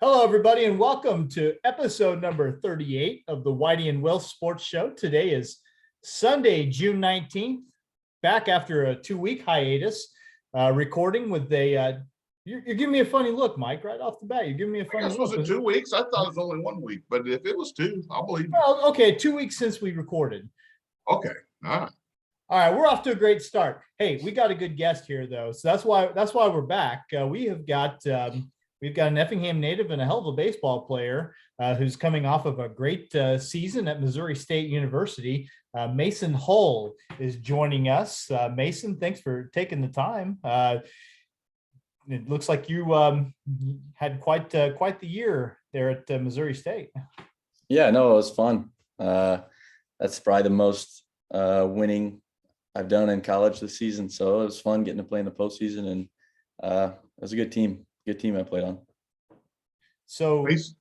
Hello, everybody, and welcome to episode number 38 of the Whitey and Wils Sports Show. Today is Sunday, June 19th, back after a 2-week hiatus, recording with a you're giving me a funny look, Mike, right off the bat. You're giving me a funny look. Was it 2 weeks? I thought it was only 1 week, but if it was two, I'll believe you. Well, okay, 2 weeks since we recorded. Okay, all right. All right, we're off to a great start. Hey, we got a good guest here, though, so that's why we're back. We've got an Effingham native and a hell of a baseball player who's coming off of a great season at Missouri State University. Mason Hull is joining us. Mason, thanks for taking the time. It looks like you had quite the year there at Missouri State. Yeah, no, it was fun. That's probably the most winning I've done in college this season. So it was fun getting to play in the postseason, and it was a good team. Good team I played on. So, Mason,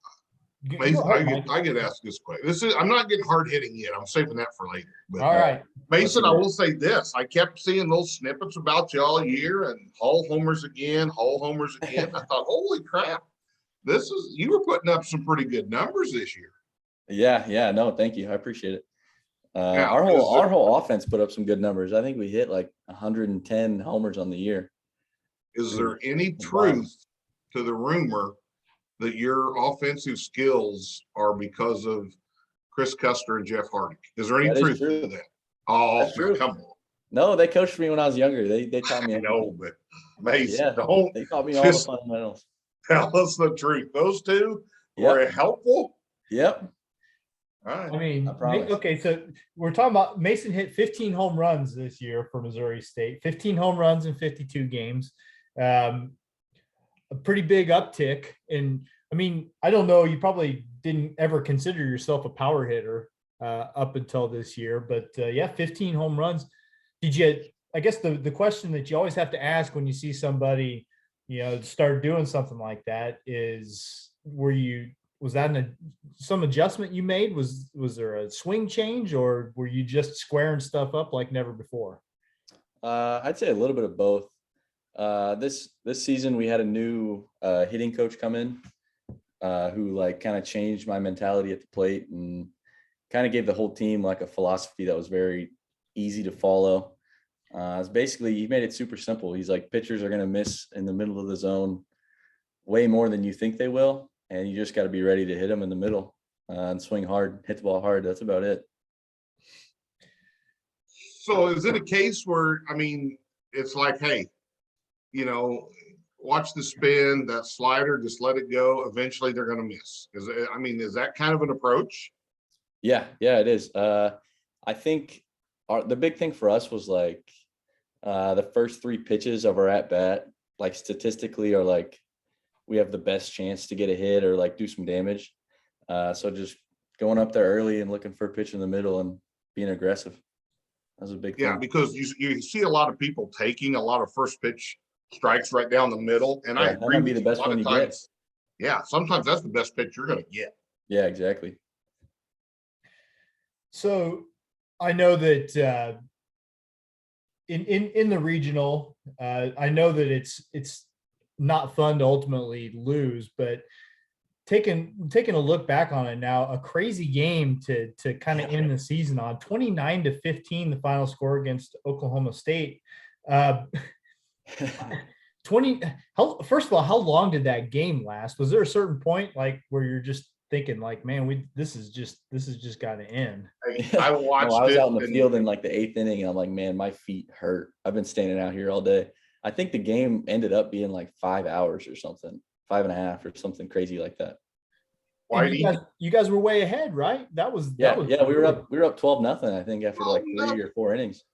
I get asked this question. I'm not getting hard hitting yet. I'm saving that for later. But, all right, Mason, I will say this: I kept seeing those snippets about you all year, and Hull homers again. I thought, holy crap, you were putting up some pretty good numbers this year. Yeah, no, thank you. I appreciate it. Now, our whole offense put up some good numbers. I think we hit like 110 homers on the year. Is there any truth to the rumor that your offensive skills are because of Chris Custer and Jeff Hardick? Is there any truth to that? Oh, come on. No, they coached me when I was younger. They taught me. I know, but Mason, they taught me all the fundamentals. Tell us the truth. Those two were helpful. Yep. All right. I mean, okay, so we're talking about Mason hit 15 home runs this year for Missouri State, 15 home runs in 52 games. A pretty big uptick. And I mean, I don't know, you probably didn't ever consider yourself a power hitter up until this year, but 15 home runs. I guess the question that you always have to ask when you see somebody, start doing something like that is, was that some adjustment you made? Was there a swing change, or were you just squaring stuff up like never before? I'd say a little bit of both. This season we had a new hitting coach come in who kind of changed my mentality at the plate and kind of gave the whole team like a philosophy that was very easy to follow. It's basically, he made it super simple. He's like, pitchers are going to miss in the middle of the zone way more than you think they will. And you just got to be ready to hit them in the middle and swing hard, hit the ball hard. That's about it. So is it a case where, it's like, hey, watch the spin, that slider, just let it go. Eventually they're going to miss. Is that kind of an approach? Yeah, it is. I think the big thing for us was the first 3 pitches of our at bat, statistically are we have the best chance to get a hit or do some damage. So just going up there early and looking for a pitch in the middle and being aggressive. That was a big thing. Yeah, because you see a lot of people taking a lot of first pitch strikes right down the middle. And I agree with you. The best one you get. Yeah, sometimes that's the best pitch you're going to get. Yeah, exactly. So I know that in the regional, I know that it's not fun to ultimately lose, but taking a look back on it now, a crazy game to kind of end the season on. 29-15 the final score against Oklahoma State. First of all, how long did that game last? Was there a certain point where you're just thinking man, this is just got to end? I watched I was out in the field in the 8th inning, and I'm like, man, my feet hurt. I've been standing out here all day. I think the game ended up being 5 hours or something, 5.5 or something crazy like that. You guys were way ahead, right? We were up 12-0, I think, after 3 or 4 innings.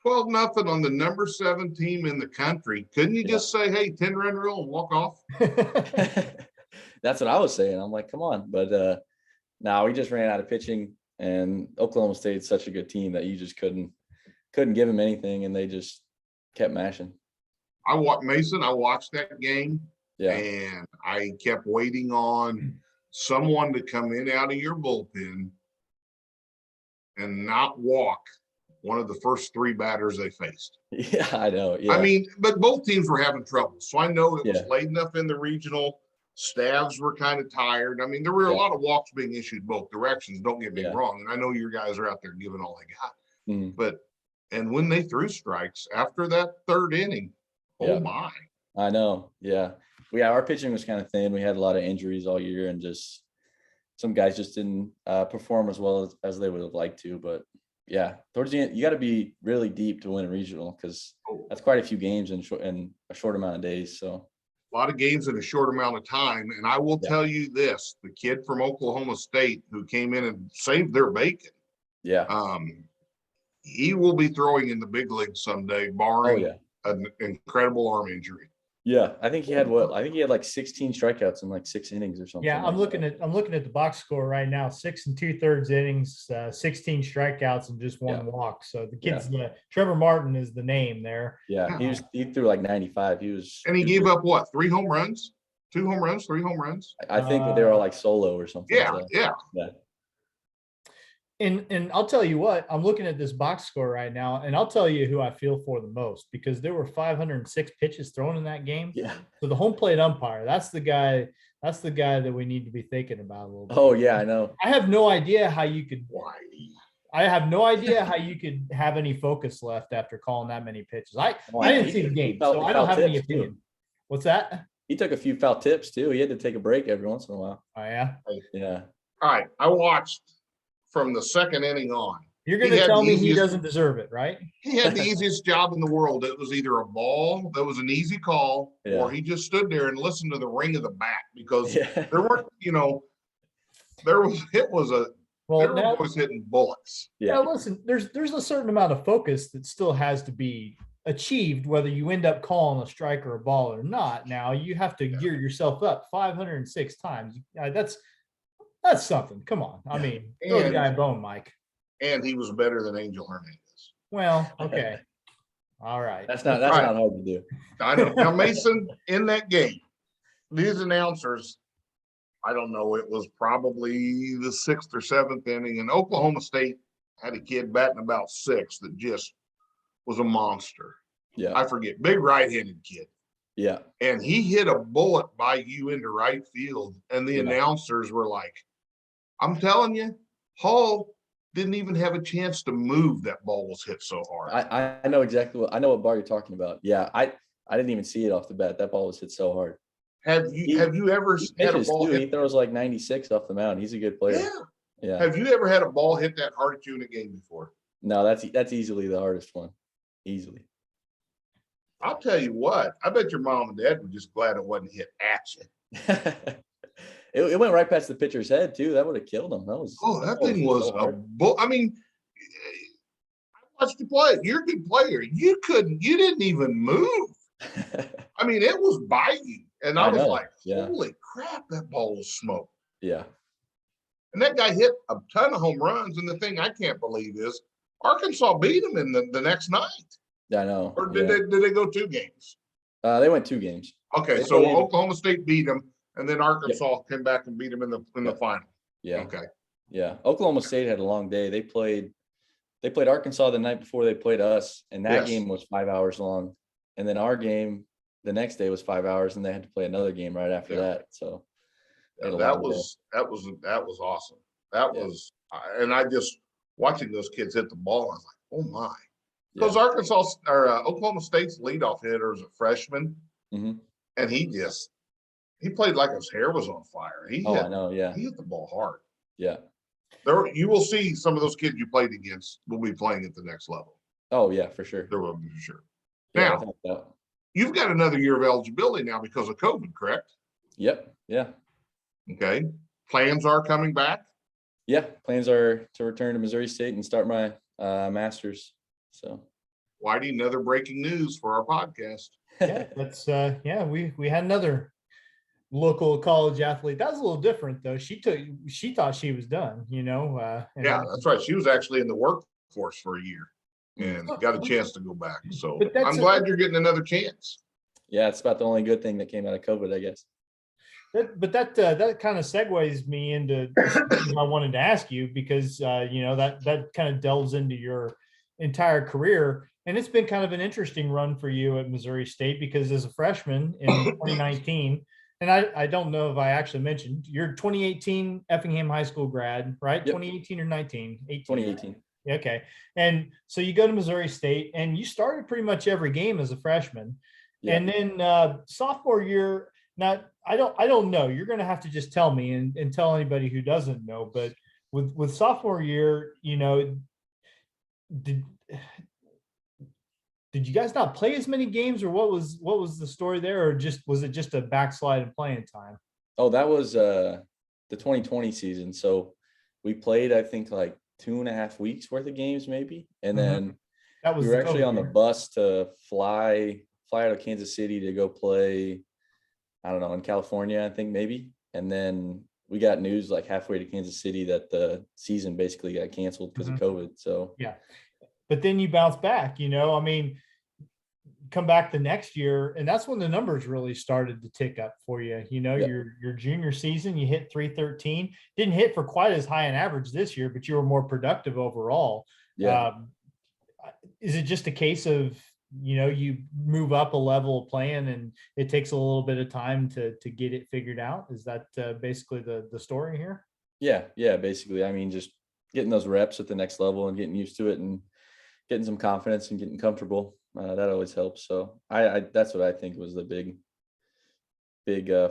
12-0 on the number 7 team in the country. Couldn't you just say, hey, 10-run rule and walk off? That's what I was saying. I'm like, come on. But no, we just ran out of pitching, and Oklahoma State's such a good team that you just couldn't give them anything, and they just kept mashing. I watched that game, and I kept waiting on someone to come in out of your bullpen and not walk one of the first 3 batters they faced. Yeah, I know. Yeah. But both teams were having trouble. So I know it was late enough in the regional Staffs were kind of tired. I mean, there were a lot of walks being issued both directions. Don't get me wrong. And I know your guys are out there giving all they got. But and when they threw strikes after that third inning, oh my. I know. Yeah. Our pitching was kind of thin. We had a lot of injuries all year, and just some guys just didn't perform as well as they would have liked to. But yeah, towards the end, you got to be really deep to win a regional, because that's quite a few games in a short amount of days. So a lot of games in a short amount of time. And I will tell you this, the kid from Oklahoma State who came in and saved their bacon. Yeah. He will be throwing in the big leagues someday, barring an incredible arm injury. Yeah, I think he had like 16 strikeouts in like 6 innings or something. Yeah, I'm looking at the box score right now. 6 2/3 innings, 16 strikeouts, and just 1 walk. So the kid's Trevor Martin is the name there. Yeah, he threw like 95. He gave up what, 3 home runs, 2 home runs, 3 home runs. I think they were all like solo or something. Yeah. And I'll tell you what, I'm looking at this box score right now, and I'll tell you who I feel for the most, because there were 506 pitches thrown in that game. Yeah. So the home plate umpire, that's the guy that we need to be thinking about a little bit. Oh yeah, I know. I have no idea how you could have any focus left after calling that many pitches. I didn't see the game, so I don't have any opinion. What's that? He took a few foul tips too. He had to take a break every once in a while. Oh yeah. Yeah. All right. I watched from the second inning on. You're going to tell me he doesn't deserve it, right? He had the easiest job in the world. It was either a ball that was an easy call, or he just stood there and listened to the ring of the bat, because there weren't, there was hitting bullets. Yeah. Now, listen, there's a certain amount of focus that still has to be achieved, whether you end up calling a strike or a ball or not. Now you have to gear yourself up 506 times. That's something. Come on. I mean, throw the guy a bone, Mike. And he was better than Angel Hernandez. Well, okay. All right. That's not hard to do. I know. Now, Mason, in that game, these announcers, I don't know, it was probably the 6th or 7th inning, and Oklahoma State had a kid batting about 6 that just was a monster. Yeah. I forget. Big right-handed kid. Yeah. And he hit a bullet by you into right field, and the announcers were like, I'm telling you, Hall didn't even have a chance to move. That ball was hit so hard. I know exactly what ball you're talking about. Yeah, I didn't even see it off the bat. That ball was hit so hard. Have you ever had a ball hit? He throws like 96 off the mound. He's a good player. Yeah. Have you ever had a ball hit that hard at you in a game before? No, that's easily the hardest one. Easily. I'll tell you what, I bet your mom and dad were just glad it wasn't hit at you. It went right past the pitcher's head too. That would have killed him. That thing was a bull. I mean, I watched you play. You're a good player. You didn't even move. I mean, it was by you. And I was like, holy crap, that ball was smoke. Yeah. And that guy hit a ton of home runs. And the thing I can't believe is Arkansas beat him in the next night. Yeah, I know. Or did they go 2 games? They went 2 games. Okay, so Oklahoma State beat them. And then Arkansas came back and beat them in the final. Yeah. Okay. Yeah. Oklahoma State had a long day. They played Arkansas the night before they played us, and that game was 5 hours long. And then our game the next day was 5 hours, and they had to play another game right after that. So that was awesome. That was, and I just watching those kids hit the ball, I was like, oh my. Because Oklahoma State's leadoff hitter is a freshman, and he played like his hair was on fire. He hit the ball hard. Yeah. You will see some of those kids you played against will be playing at the next level. Oh yeah, for sure. There will be for sure. Now, you've got another year of eligibility now because of COVID, correct? Yep. Yeah. Okay. Plans are coming back? Yeah. Plans are to return to Missouri State and start my master's. So Whitey, another breaking news for our podcast. Yeah, that's we had another local college athlete. That was a little different though. She thought she was done, that's right. She was actually in the workforce for a year and got a chance to go back. So I'm glad you're getting another chance. Yeah, it's about the only good thing that came out of COVID, I guess. But that kind of segues me into something I wanted to ask you, because that kind of delves into your entire career. And it's been kind of an interesting run for you at Missouri State, because as a freshman in 2019, and I don't know if I actually mentioned, you're 2018 Effingham High School grad, right? Yep. 2018 or 19? 18. 2018. Okay. And so you go to Missouri State and you started pretty much every game as a freshman. Yeah. And then sophomore year, now I don't know. You're going to have to just tell me and tell anybody who doesn't know. But with sophomore year, did you guys not play as many games, or what was the story there, or was it just a backslide in playing time? Oh, that was the 2020 season. So we played, I think, like 2.5 weeks worth of games, maybe, and then that was we were actually on the bus to fly out of Kansas City to go play, I don't know, in California, I think maybe. And then we got news like halfway to Kansas City that the season basically got canceled because of COVID. So yeah, but then you bounce back, I mean, come back the next year, and that's when the numbers really started to tick up for you. Yep. Your junior season, you hit 313. Didn't hit for quite as high an average this year, but you were more productive overall. Yeah. Is it just a case of you move up a level of playing and it takes a little bit of time to get it figured out? Is that basically the story here? Yeah, basically. I mean, just getting those reps at the next level and getting used to it and getting some confidence and getting comfortable. That always helps. So I that's what I think was the big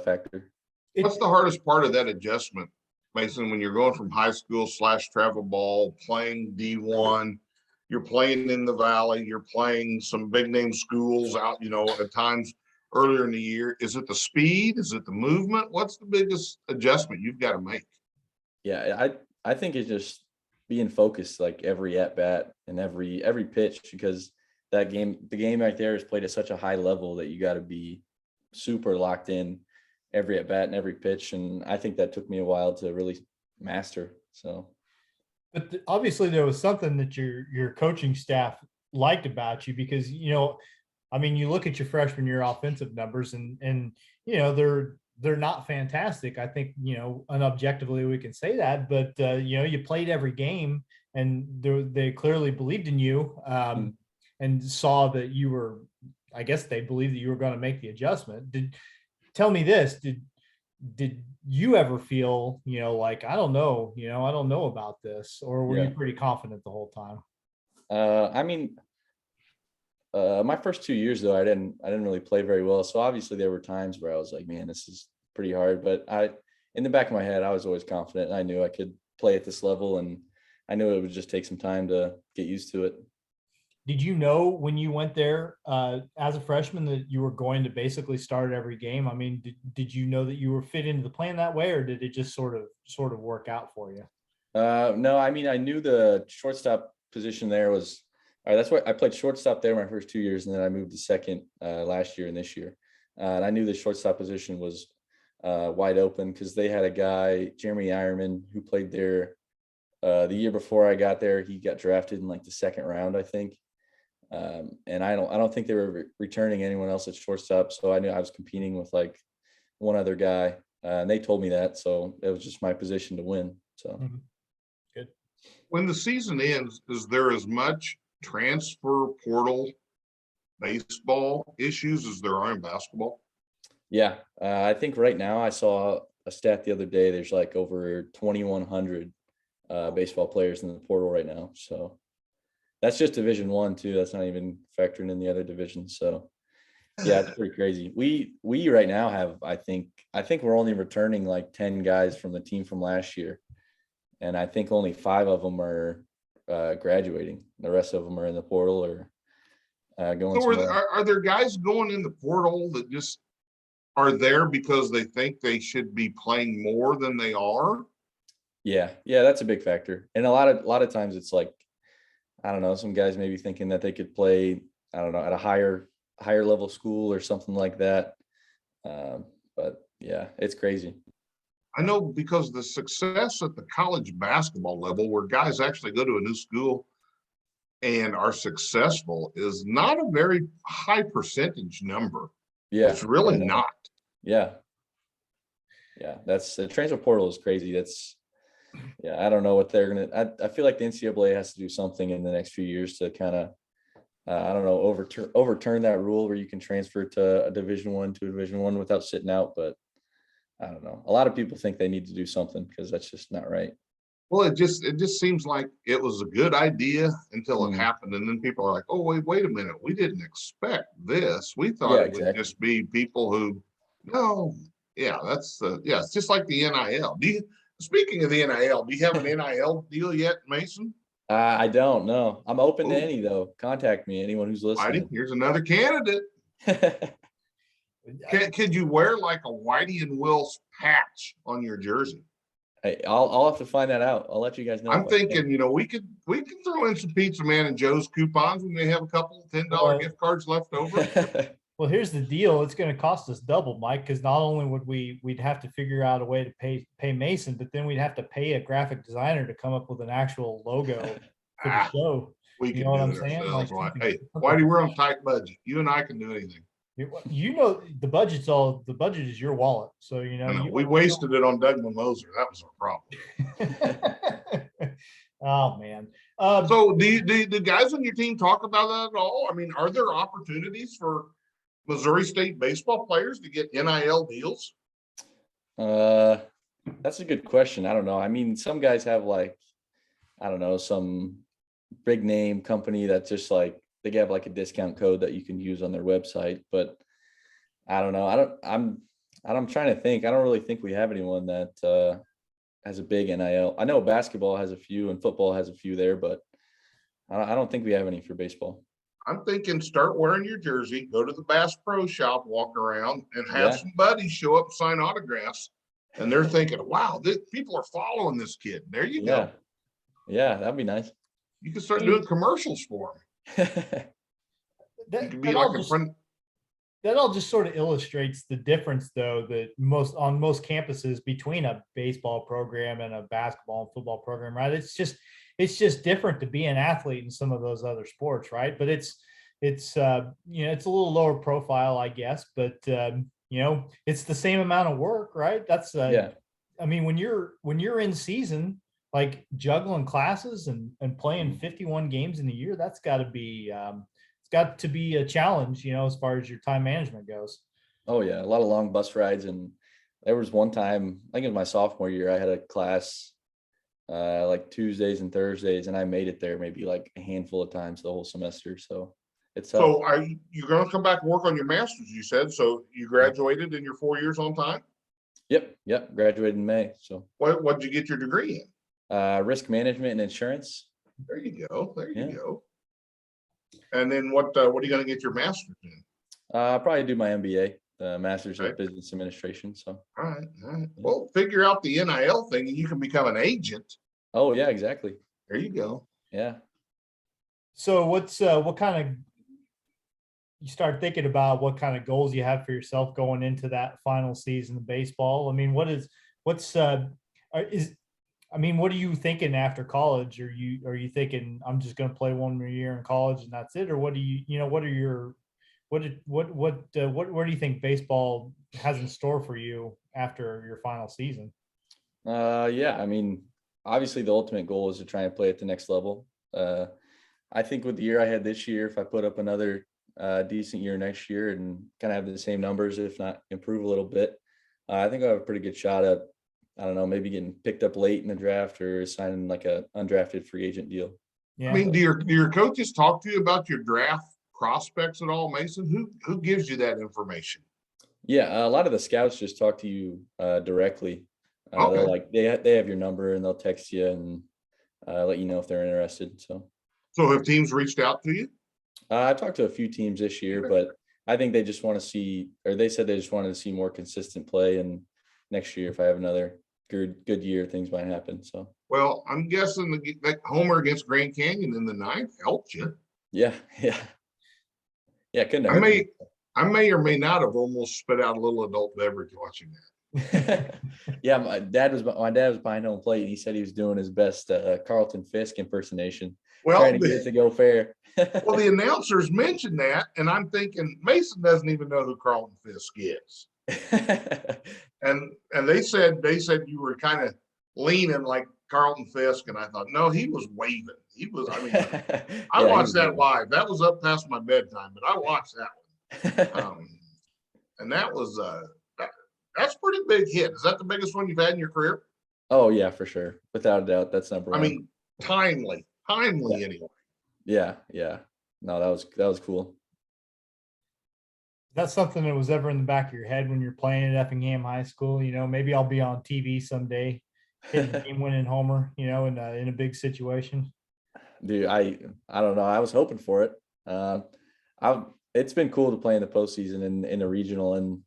factor. What's the hardest part of that adjustment, Mason, when you're going from high school / travel ball, playing D1, you're playing in the Valley, you're playing some big name schools out, at times earlier in the year? Is it the speed? Is it the movement? What's the biggest adjustment you've got to make? Yeah, I think it's just being focused like every at bat and every pitch, because the game right there is played at such a high level that you got to be super locked in every at bat and every pitch. And I think that took me a while to really master. So, but obviously there was something that your coaching staff liked about you, because I mean, you look at your freshman year offensive numbers and they're not fantastic. I think unobjectively we can say that, but you played every game and they clearly believed in you. And saw that you were, I guess they believed that you were going to make the adjustment. Tell me this, did you ever feel, like, I don't know about this, or were you pretty confident the whole time? I mean, my first 2 years though, I didn't really play very well. So obviously there were times where I was like, man, this is pretty hard, but in the back of my head, I was always confident and I knew I could play at this level, and I knew it would just take some time to get used to it. Did you know when you went there as a freshman that you were going to basically start every game? I mean, did you know that you were fit into the plan that way, or did it just sort of work out for you? No, I mean, I knew the shortstop position there was, that's why I played shortstop there my first 2 years, and then I moved to second last year and this year. And I knew the shortstop position was wide open because they had a guy, Jeremy Ironman, who played there the year before I got there. He got drafted in like the second round, I think. And I don't think they were returning anyone else at shortstop. So I knew I was competing with like one other guy, and they told me that. So it was just my position to win. So good. When the season ends, is there as much transfer portal baseball issues as there are in basketball? Yeah. I think right now I saw a stat the other day. There's like over 2,100 baseball players in the portal right now. So that's just Division I too. That's not even factoring in the other divisions. So yeah, it's pretty crazy. We right now have, I think we're only returning like 10 guys from the team from last year. And I think only 5 of them are graduating. The rest of them are in the portal or going. So are there guys going in the portal that just are there because they think they should be playing more than they are? Yeah, that's a big factor. And a lot of times it's like, I don't know, some guys maybe thinking that they could play, I don't know, at a higher level school or something like that. But yeah, it's crazy. I know, because the success at the college basketball level, where guys actually go to a new school and are successful, is not a very high percentage number. Yeah, it's really not. Yeah, that's the transfer portal is crazy. I don't know what they're gonna. I feel like the NCAA has to do something in the next few years to kind of, I don't know, overturn that rule where you can transfer to a Division I to a Division I without sitting out. But I don't know. A lot of people think they need to do something because that's just not right. Well, it just seems like it was a good idea until it happened. And then people are like, oh, wait a minute. We didn't expect this. We thought it would just be people who, no, yeah, it's just like the NIL. Speaking of the NIL, do you have an NIL deal yet, Mason? I don't know. I'm open to any though. Contact me, anyone who's listening. Whitey, here's another candidate. Could you wear like a Whitey and Wils patch on your jersey? Hey, I'll have to find that out. I'll let you guys know. I'm thinking, we could throw in some Pizza Man and Joe's coupons. We may have a couple $10 gift cards left over. Well, here's the deal. It's going to cost us double, Mike, because not only would we'd have to figure out a way to pay Mason, but then we'd have to pay a graphic designer to come up with an actual logo for the show. We can do it ourselves. Hey, Whitey, we're on a tight budget. You and I can do anything. The budget is your wallet. So, we wasted it on Doug Moser. That was our problem. Oh man. So do the guys on your team talk about that at all? I mean, are there opportunities for Missouri State baseball players to get NIL deals? That's a good question. I don't know. I mean, some guys have some big name company that's just like, they have like a discount code that you can use on their website, but I don't know. I'm trying to think. I don't really think we have anyone that has a big NIL. I know basketball has a few and football has a few there, but I don't think we have any for baseball. I'm thinking start wearing your jersey, go to the Bass Pro Shop, walk around and have some buddies show up, sign autographs. And they're thinking, wow, people are following this kid. There you go. Yeah, that'd be nice. You can start doing commercials for them. That all just sort of illustrates the difference, though, that on most campuses between a baseball program and a basketball and football program, right? It's just different to be an athlete in some of those other sports, right? But it's it's a little lower profile, I guess, but it's the same amount of work, right? That's I mean, when you're in season, like juggling classes and playing 51 games in a year, that's got to be it's got to be a challenge, as far as your time management goes. Oh yeah, a lot of long bus rides. And there was one time, I think it was my sophomore year, I had a class like Tuesdays and Thursdays, and I made it there maybe like a handful of times the whole semester. So it's so are you going to come back and work on your master's? You said so. You graduated in your 4 years on time. Yep. Graduated in May. So what did you get your degree in? Risk management and insurance. There you go. You go. And then what are you going to get your master's in? I'll probably do my MBA, master's of business administration. So all right. Well, figure out the NIL thing and you can become an agent. Oh yeah, exactly. There you go. Yeah. So what kind of, you start thinking about what kind of goals you have for yourself going into that final season of baseball? I mean, what are you thinking after college? Are you thinking I'm just going to play one more year in college and that's it? Or what do what do you think baseball has in store for you after your final season? Yeah, I mean, obviously the ultimate goal is to try and play at the next level. I think with the year I had this year, if I put up another decent year next year and kind of have the same numbers, if not improve a little bit, I think I have a pretty good shot at, I don't know, maybe getting picked up late in the draft or signing like a undrafted free agent deal. Yeah. I mean, do your coaches talk to you about your draft prospects at all, Mason? Who gives you that information? Yeah, a lot of the scouts just talk to you directly. Okay. They're like they have your number and they'll text you and let you know if they're interested. So have teams reached out to you? I talked to a few teams this year, but I think they just want to see, or they said they just wanted to see more consistent play. And next year, if I have another good year, things might happen. So, well, I'm guessing that homer against Grand Canyon in the 9th helped you. Yeah. Couldn't hurt. I may or may not have almost spit out a little adult beverage watching that. Yeah, my dad was behind home plate, and he said he was doing his best Carlton Fisk impersation, trying to get it to go fair. Well, the announcers mentioned that, and I'm thinking Mason doesn't even know who Carlton Fisk is. and they said you were kind of leaning like Carlton Fisk, and I thought, no, he was waving. He was. I mean, I watched that live. That was up past my bedtime, but I watched that one. And that was That's a pretty big hit. Is that the biggest one you've had in your career? Oh yeah, for sure. Without a doubt, that's number I one. mean, timely anyway. Yeah. No, that was cool. That's something that was ever in the back of your head when you're playing at Effingham High School. You know, maybe I'll be on TV someday, hitting a game-winning homer. You know, in a big situation. Dude, I don't know. I was hoping for it. It's been cool to play in the postseason in the regional, and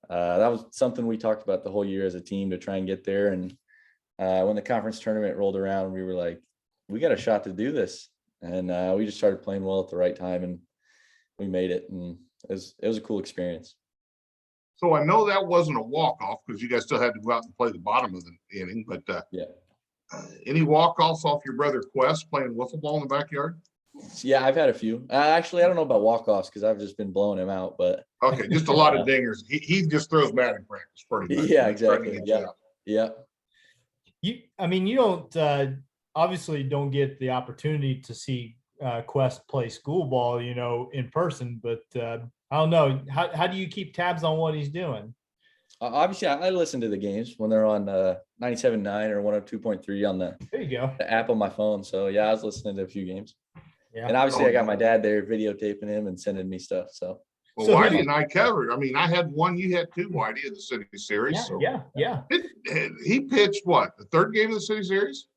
that was something we talked about the whole year as a team to try and get there. And when the conference tournament rolled around, we were like, we got a shot to do this, and we just started playing well at the right time, and we made it, and it was a cool experience. So I know that wasn't a walk-off because you guys still had to go out and play the bottom of the inning, but yeah. Any walk-offs off your brother Quest playing wiffle ball in the backyard? Yeah, I've had a few. Actually, I don't know about walk-offs because I've just been blowing him out, but okay, just a lot of dingers. He just throws batting practice pretty much. Yeah, exactly. Yeah. You don't obviously don't get the opportunity to see Quest play school ball, you know, in person, but I don't know. How do you keep tabs on what he's doing? Obviously, I listen to the games when they're on 97.9 or 102.3 on There you go. the app on my phone. So yeah, I was listening to a few games. Yeah. And obviously, I got my dad there videotaping him and sending me stuff. So well, Whitey and I covered. I mean, I had one, you had two, Whitey, in the City Series. Yeah. He pitched what, the third game of the City Series?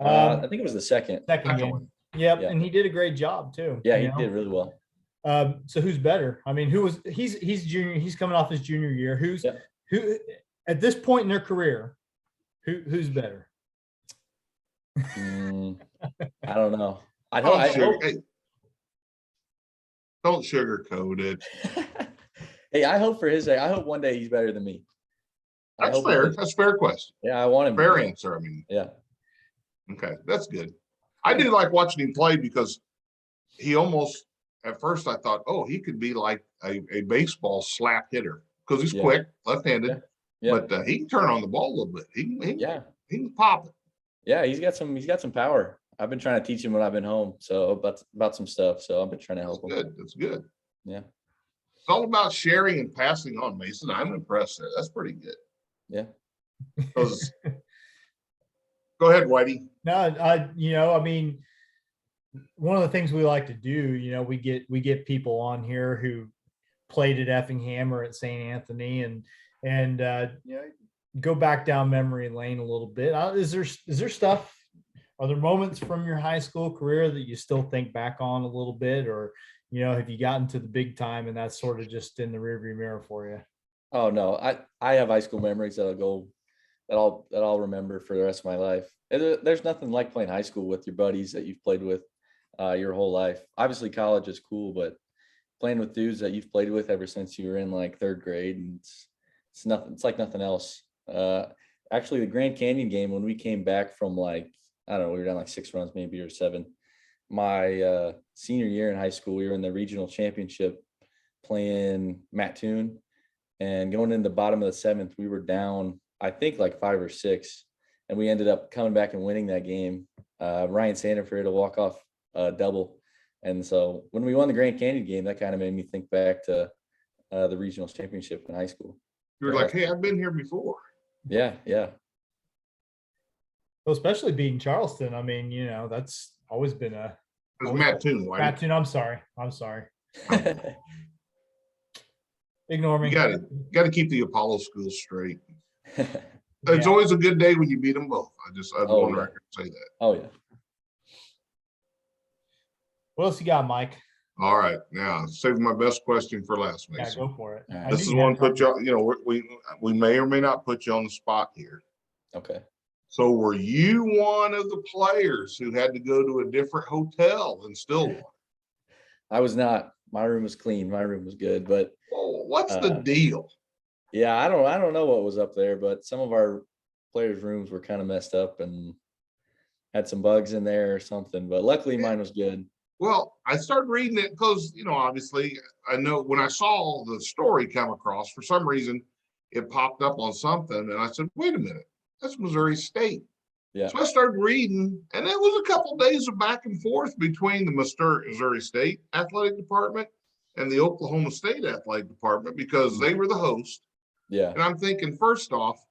I think it was the second game. One. Yep, Yeah. and he did a great job too. Yeah, he did really well. So who's better? I mean, he's junior. He's coming off his junior year. Who at this point in their career, who's better? I don't know. Don't sugarcoat it. Hey, I hope for his sake. I hope one day he's better than me. That's fair. That's a fair question. Yeah, I want him. Fair answer. I mean, yeah. Okay, that's good. I do like watching him play because he almost, at first I thought, oh, he could be like a baseball slap hitter because he's quick, left-handed, but he can turn on the ball a little bit. He can pop it. Yeah, he's got some power. I've been trying to teach him when I've been home, so about some stuff. So I've been trying to help him. That's good. Yeah. It's all about sharing and passing on, Mason. I'm impressed there. That's pretty good. Yeah. Go ahead, Whitey. No, I mean, one of the things we like to do, you know, we get people on here who played at Effingham or at St. Anthony and you know, go back down memory lane a little bit. Is there stuff? Are there moments from your high school career that you still think back on a little bit, or you know, have you gotten to the big time and that's sort of just in the rearview mirror for you? Oh no, I have high school memories that I'll remember for the rest of my life. There's nothing like playing high school with your buddies that you've played with your whole life. Obviously, college is cool, but playing with dudes that you've played with ever since you were in like third grade, and it's nothing. It's like nothing else. Actually, the Grand Canyon game when we came back from like, I don't know, we were down like 6 runs maybe or 7. My senior year in high school, we were in the regional championship playing Mattoon, and going in the bottom of the 7th, we were down, I think like 5 or 6, and we ended up coming back and winning that game. Ryan Sandifer had a walk-off double, and so when we won the Grand Canyon game, that kind of made me think back to the regional championship in high school. You were like, hey, I've been here before. Yeah. Well, especially beating Charleston. I mean, you know, that's always been It was Mattoon, Whitey. Mattoon. I'm sorry. Ignore me. You got to keep the Apollo schools straight. It's always a good day when you beat them both. I go on record to say that. Oh yeah. What else you got, Mike? All right, now saving my best question for last, Mason. Yeah, go for it. This is one put you. You know, we may or may not put you on the spot here. Okay. So, were you one of the players who had to go to a different hotel in Stillwater? I was not. My room was clean. My room was good, but what's the deal? Yeah, I don't know what was up there, but some of our players' rooms were kind of messed up and had some bugs in there or something. But luckily, mine was good. Well, I started reading it because, you know, obviously, I know when I saw the story come across, for some reason, it popped up on something, and I said, "Wait a minute, that's Missouri State." Yeah. So I started reading, and it was a couple of days of back and forth between the Missouri State Athletic Department and the Oklahoma State Athletic Department because they were the host. Yeah. And I'm thinking, first off,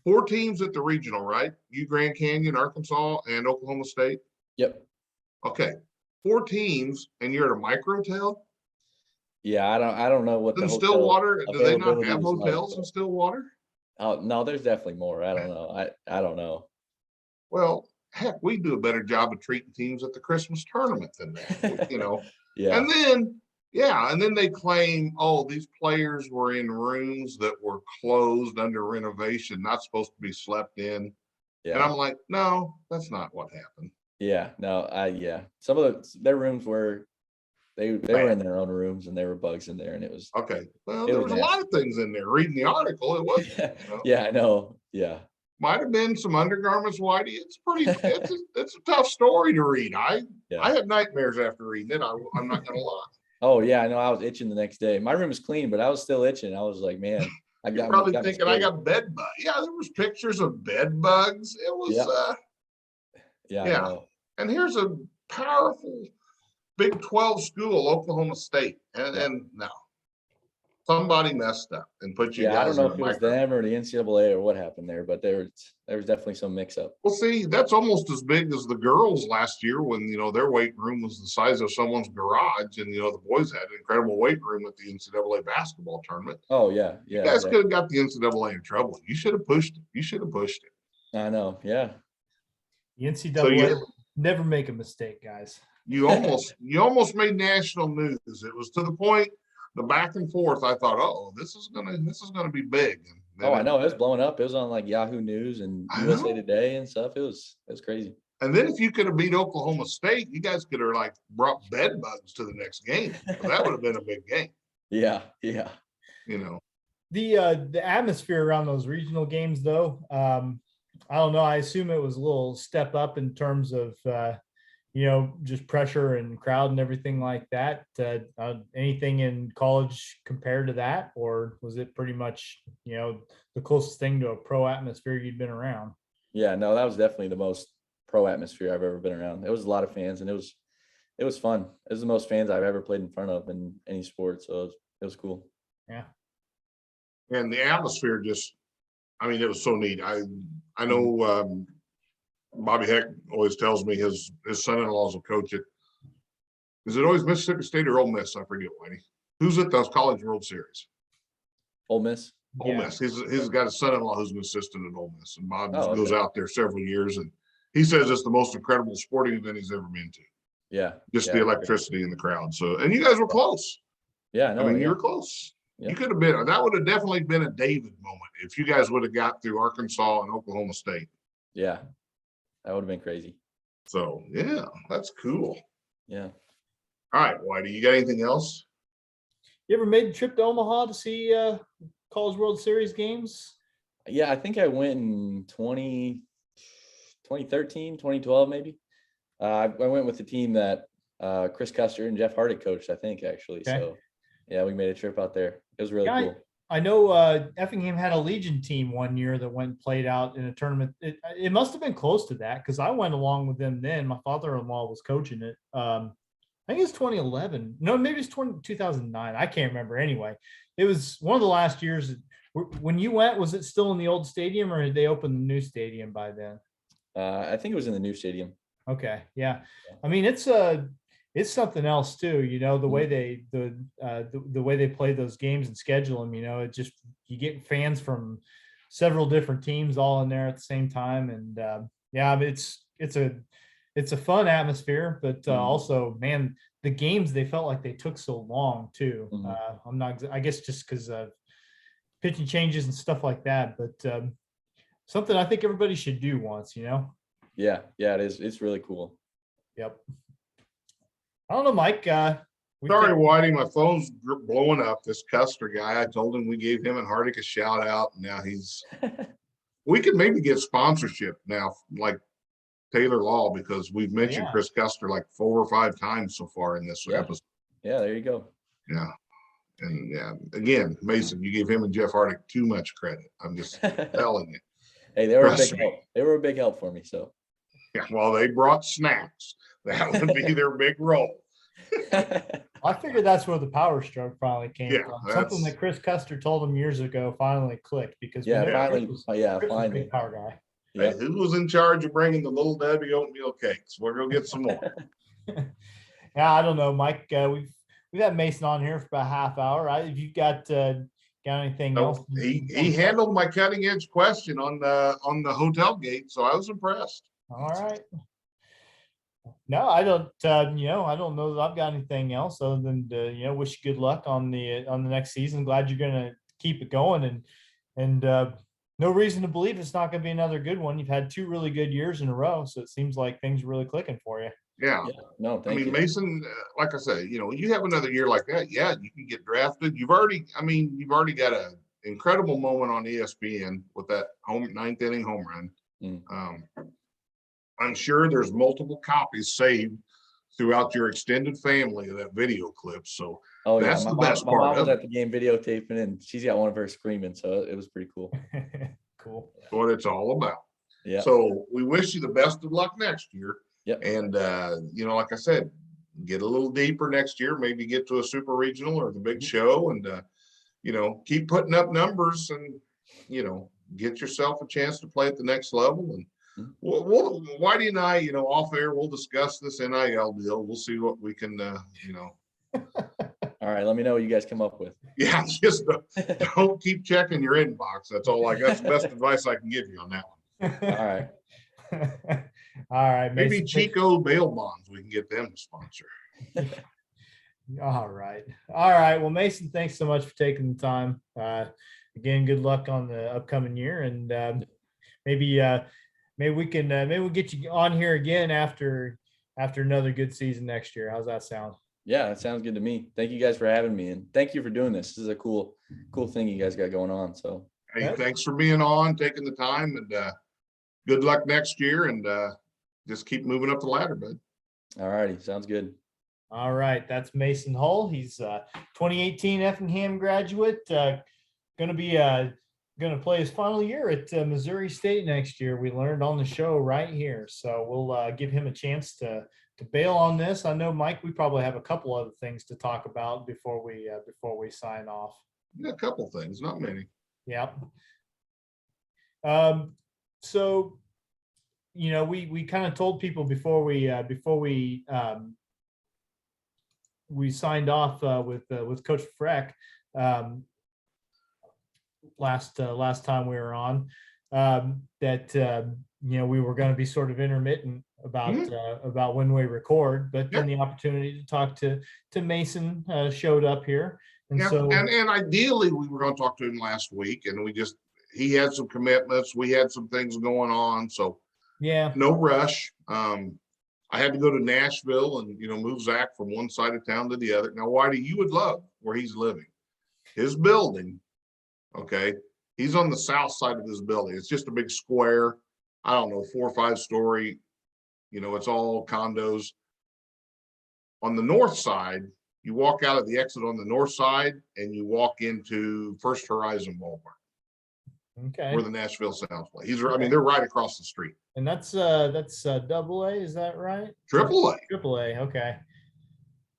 4 teams at the regional, right? You, Grand Canyon, Arkansas, and Oklahoma State. Yep. Okay. 4 teams, and you're at a microtel Yeah, I don't know what the in hotel Stillwater. Do they not availability have was like, hotels in but Stillwater? oh no, there's definitely more. I don't know. I don't know. Well, heck, we do a better job of treating teams at the Christmas tournament than that, you know. Yeah. And then, yeah, and then they claim, oh, these players were in rooms that were closed under renovation, not supposed to be slept in. And Yeah. I'm like, no, that's not what happened. Yeah. No, yeah. Some of their rooms were they were in their own rooms and there were bugs in there and it was Okay. Well, there was a lot of things in there. Reading the article, it was, yeah. you know, Yeah, I know. Yeah. might have been some undergarments, Whitey. It's a tough story to read. I had nightmares after reading it. I'm not gonna lie. Oh yeah, I know. I was itching the next day. My room was clean, but I was still itching. I was like, man, You're probably thinking I got bed bugs. Yeah, there was pictures of bed bugs. It was yeah. And here's a powerful Big 12 school, Oklahoma State. And no. Somebody messed up and put you guys. I don't know if it was them or the NCAA or what happened there, but there was definitely some mix up. Well, see, that's almost as big as the girls last year when, you know, their weight room was the size of someone's garage. And, you know, the boys had an incredible weight room at the NCAA basketball tournament. Oh, yeah. You guys could have got the NCAA in trouble. You should have pushed it. I know. Yeah. The NCAA would never make a mistake, guys. You almost made national news. It was to the point, the back and forth, I thought, oh, this is gonna be big. Oh, I know. It was blowing up. It was on like Yahoo News and USA Today and stuff. It was crazy. And then if you could have beat Oklahoma State, you guys could have like brought bed bugs to the next game. That would have been a big game. Yeah. You know. The atmosphere around those regional games, though, I don't know. I assume it was a little step up in terms of you know, just pressure and crowd and everything like that. Anything in college compared to that, or was it pretty much, you know, the closest thing to a pro atmosphere you'd been around? Yeah, no, that was definitely the most pro atmosphere I've ever been around. It was a lot of fans and it was fun. It was the most fans I've ever played in front of in any sport. So it was cool. Yeah. And the atmosphere just, I mean, it was so neat. I know Bobby Heck always tells me his son-in-laws will coach it. Is it always Mississippi State or Ole Miss? I forget, Whitey. Who's at those College World Series? Ole Miss. Ole Miss. He's got a son-in-law who's an assistant at Ole Miss, and Bob goes out there several years, and he says it's the most incredible sporting event he's ever been to. Yeah. Just the electricity in the crowd. So, and you guys were close. Yeah, no, I mean, you were close. Yeah. You could have been. That would have definitely been a David moment if you guys would have got through Arkansas and Oklahoma State. Yeah. That would have been crazy. So, yeah, that's cool. Yeah. All right, Whitey, you got anything else? You ever made the trip to Omaha to see College World Series games? Yeah, I think I went in 2013, 2012, maybe. I went with the team that Chris Custer and Jeff Hardy coached, I think, actually. Okay. So, yeah, we made a trip out there. It was really cool. I know Effingham had a Legion team one year that went and played out in a tournament. It must have been close to that because I went along with them then. My father-in-law was coaching it. I think it's 2011. No, maybe it's 2009. I can't remember. Anyway, it was one of the last years. When you went, was it still in the old stadium or had they opened the new stadium by then? I think it was in the new stadium. Okay. Yeah. I mean, it's something else too, you know, the way the way they play those games and schedule them, you know, it just, you get fans from several different teams all in there at the same time. And yeah, it's a fun atmosphere, but also, man, the games, they felt like they took so long too. I guess just because of pitching changes and stuff like that, but something I think everybody should do once, you know? Yeah, it is. It's really cool. Yep. I don't know, Mike. Sorry, Whitey, my phone's blowing up. This Custer guy, I told him we gave him and Hardick a shout out. Now we could maybe get sponsorship now, like Taylor Law, because we've mentioned Chris Custer like 4 or 5 times so far in this episode. Yeah, there you go. Yeah. And again, Mason, you gave him and Jeff Hardick too much credit. I'm just telling you. Hey, they were a big help. They were a big help for me. So yeah, well, they brought snacks. That would be their big role. I figured that's where the power stroke finally came Yeah, from. Something that Chris Custer told him years ago finally clicked because we Yeah, know finally. Chris Yeah, was a finally. big power guy. Yeah. Hey, who was in charge of bringing the Little Debbie oatmeal cakes? We're gonna get some more. Yeah, I don't know, Mike. We've had Mason on here for about a half hour. If you got anything else? So he handled my cutting edge question on the hotel gate, so I was impressed. All right. No, I don't. I don't know that I've got anything else other than to, wish you good luck on the next season. Glad you're going to keep it going, and no reason to believe it's not going to be another good one. You've had 2 really good years in a row, so it seems like things are really clicking for you. Yeah. No, thank you. Mason, like I said, you have another year like that. Yeah, you can get drafted. You've already got an incredible moment on ESPN with that 9th inning home run. I'm sure there's multiple copies saved throughout your extended family of that video clip. So that's the best part. My mom was at the game videotaping, and she's got one of her screaming, so it was pretty cool. Cool. That's what it's all about. Yeah. So we wish you the best of luck next year. Yep. And like I said, get a little deeper next year, maybe get to a super regional or the big show, and keep putting up numbers, and get yourself a chance to play at the next level. And Whitey and I, off air, we'll discuss this NIL deal. We'll see what we can, All right, let me know what you guys come up with. Yeah, just don't keep checking your inbox. That's all. That's the best advice I can give you on that one. All right. All right. Maybe Chico bail bonds. We can get them to sponsor. All right. Well, Mason, thanks so much for taking the time. Again, good luck on the upcoming year, and maybe we'll get you on here again after another good season next year. How's that sound? Yeah, that sounds good to me. Thank you guys for having me, and thank you for doing this. This is a cool thing you guys got going on. So hey, thanks for being on, taking the time, and good luck next year, and just keep moving up the ladder, bud. All righty, sounds good. All right, that's Mason Hull. He's 2018 Effingham graduate. Going to play his final year at Missouri State next year. We learned on the show right here, so we'll give him a chance to bail on this. I know, Mike, we probably have a couple other things to talk about before we sign off. Yeah, a couple things, not many. Yeah. So, we kind of told people before we signed off with Coach Freck last time we were on that we were going to be sort of intermittent about when we record, but then the opportunity to talk to Mason showed up here, and and ideally we were going to talk to him last week, and he had some commitments, we had some things going on, so no rush. I had to go to Nashville and move Zach from one side of town to the other. Now, Whitey, you would love where he's living. His building, okay, he's on the south side of his building. It's just a big square, I don't know, 4 or 5 story. It's all condos. On the north side, you walk out of the exit on the north side and you walk into First Horizon Ballpark. Okay. Where the Nashville Sounds play. They're right across the street. And that's AA, is that right? AAA. AAA, okay.